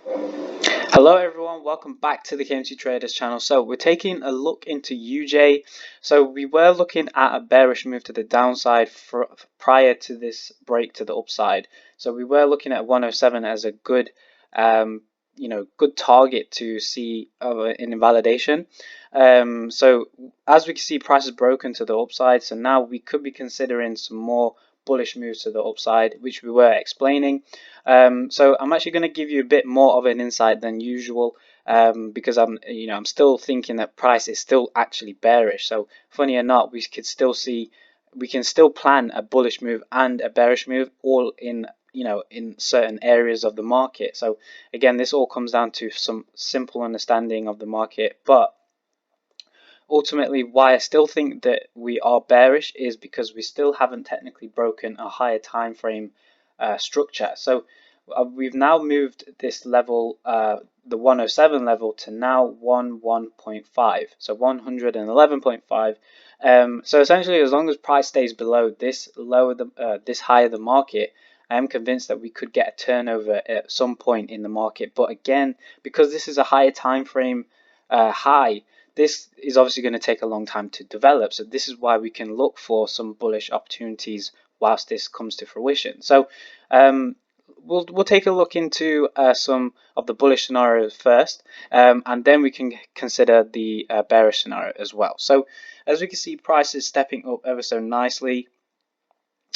Hello everyone, welcome back to the KMTRADERS channel. So we're taking a look into UJ. So we were looking at a bearish move to the downside prior to this break to the upside. So we were looking at 107 as a good, good target to see in invalidation. So as we can see, price is broken to the upside. So now we could be considering some more bullish moves to the upside, which we were explaining. So I'm actually going to give you a bit more of an insight than usual, because I'm still thinking that price is still actually bearish. So funny or not, we can still plan a bullish move and a bearish move all in certain areas of the market. So again, this all comes down to some simple understanding of the market, but ultimately why I still think that we are bearish is because we still haven't technically broken a higher time frame structure. So we've now moved this level, the 107 level, to now 11.5, so 111.5. So essentially, as long as price stays below this this higher the market, I am convinced that we could get a turnover at some point in the market. But again, because this is a higher time frame high, this is obviously going to take a long time to develop. So this is why we can look for some bullish opportunities whilst this comes to fruition. So we'll take a look into some of the bullish scenarios first, and then we can consider the bearish scenario as well. So as we can see, price is stepping up ever so nicely.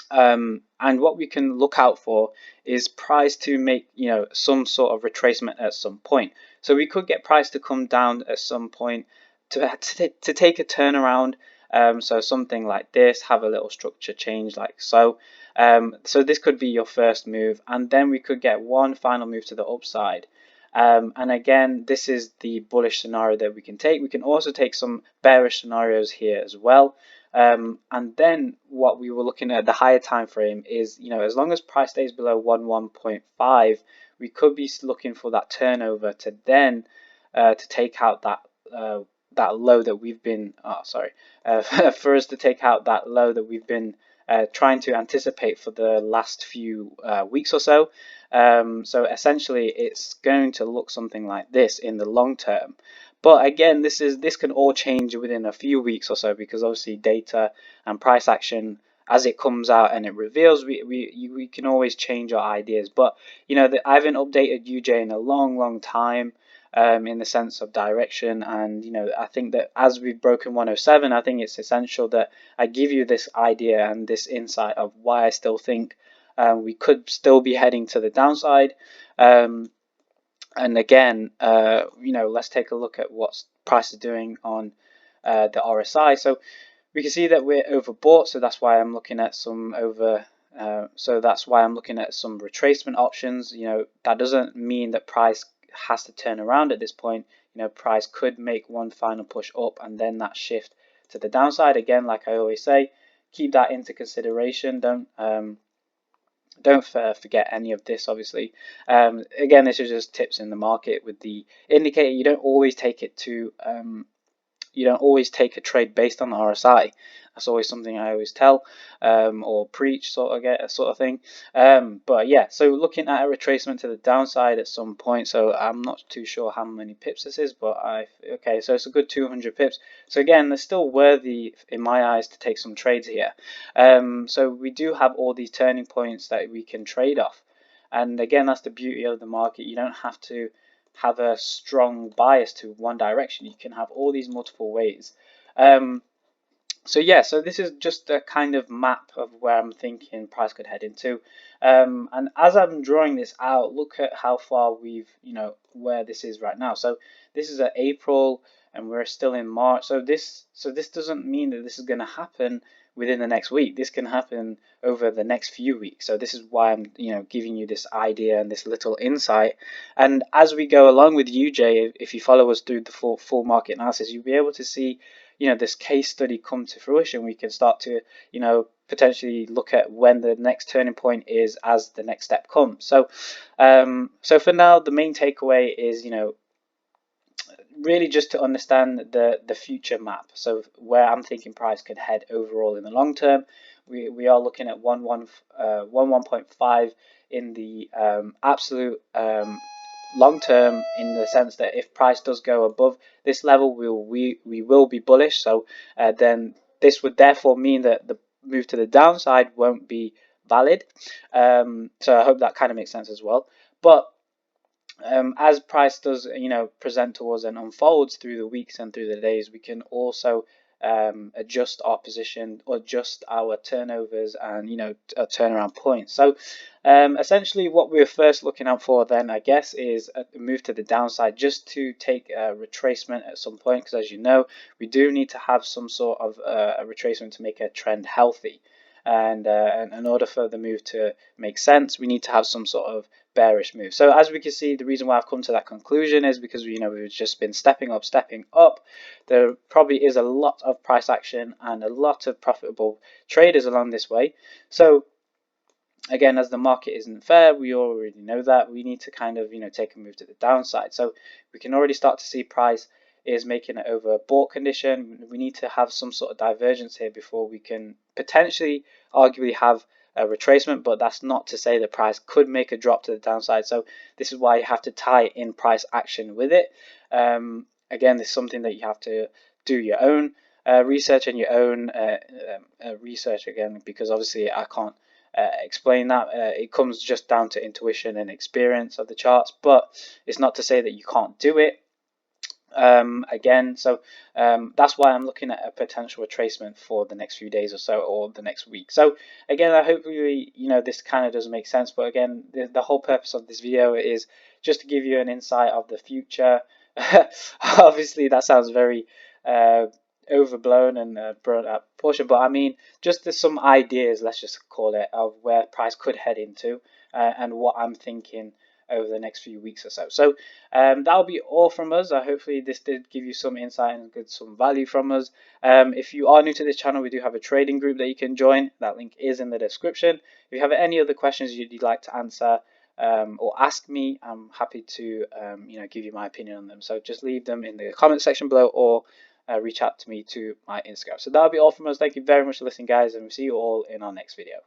And what we can look out for is price to make some sort of retracement at some point. So we could get price to come down at some point to take a turnaround. So something like this, have a little structure change like so. So this could be your first move, and then we could get one final move to the upside. And again, this is the bullish scenario that we can take. We can also take some bearish scenarios here as well. And then what we were looking at the higher time frame is, as long as price stays below 11.5, we could be looking for that turnover to then to take out that low that we've been for us to take out that low that we've been trying to anticipate for the last few weeks or so. So essentially, it's going to look something like this in the long term. But again, this can all change within a few weeks or so, because obviously data and price action, as it comes out and it reveals, we can always change our ideas. But I haven't updated UJ in a long time, in the sense of direction. And I think that as we've broken 107, I think it's essential that I give you this idea and this insight of why I still think we could still be heading to the downside. And again, let's take a look at what price is doing on the RSI. So we can see that we're overbought, so that's why I'm looking at some retracement options. That doesn't mean that price has to turn around at this point. Price could make one final push up and then that shift to the downside. Again, like I always say, keep that into consideration. Don't forget any of this, obviously. Again, this is just tips in the market with the indicator. You don't always take a trade based on the RSI. That's always something I always tell, or preach, sort of thing. But yeah, so looking at a retracement to the downside at some point. So I'm not too sure how many pips this is, but okay, so it's a good 200 pips. So again, they're still worthy in my eyes to take some trades here. So we do have all these turning points that we can trade off, and again, that's the beauty of the market. You don't have to have a strong bias to one direction. You can have all these multiple ways. So yeah, so this is just a kind of map of where I'm thinking price could head into. And as I'm drawing this out, look at how far where this is right now. So this is at April and we're still in March. So this doesn't mean that this is going to happen within the next week. This can happen over the next few weeks. So this is why I'm giving you this idea and this little insight. And as we go along with UJ, if you follow us through the full market analysis, you'll be able to see this case study come to fruition. We can start to potentially look at when the next turning point is as the next step comes. So so for now, the main takeaway is really just to understand the future map. So where I'm thinking price could head overall in the long term, we are looking at 11.5 in the absolute long term, in the sense that if price does go above this level, we will be bullish. So then this would therefore mean that the move to the downside won't be valid. So I hope that kind of makes sense as well. But as price does, present to us and unfolds through the weeks and through the days, we can also adjust our position, adjust our turnovers, and turnaround points. So essentially, what we're first looking out for then, I guess, is a move to the downside, just to take a retracement at some point, because as you know, we do need to have some sort of a retracement to make a trend healthy. And in order for the move to make sense, we need to have some sort of bearish move. So as we can see, the reason why I've come to that conclusion is because we've just been stepping up. There probably is a lot of price action and a lot of profitable traders along this way. So again, as the market isn't fair, we already know that we need to kind of take a move to the downside. So we can already start to see price is making it over a bought condition. We need to have some sort of divergence here before we can potentially arguably have a retracement, but that's not to say that price could make a drop to the downside. So this is why you have to tie in price action with it. Again, this is something that you have to do your own research and your own research, again, because obviously I can't explain that. It comes just down to intuition and experience of the charts, but it's not to say that you can't do it. Again, so that's why I'm looking at a potential retracement for the next few days or so, or the next week. So again, I hope this kind of doesn't make sense, but again, the whole purpose of this video is just to give you an insight of the future. Obviously that sounds very overblown and brought up portion, but I mean, just there's some ideas, let's just call it, of where price could head into, and what I'm thinking over the next few weeks or so. So that'll be all from us. Hopefully this did give you some insight and get some value from us. If you are new to this channel, we do have a trading group that you can join. That link is in the description. If you have any other questions you'd like to answer or ask me, I'm happy to give you my opinion on them. So just leave them in the comment section below, or reach out to me to my Instagram. So that'll be all from us. Thank you very much for listening, guys, and we'll see you all in our next video.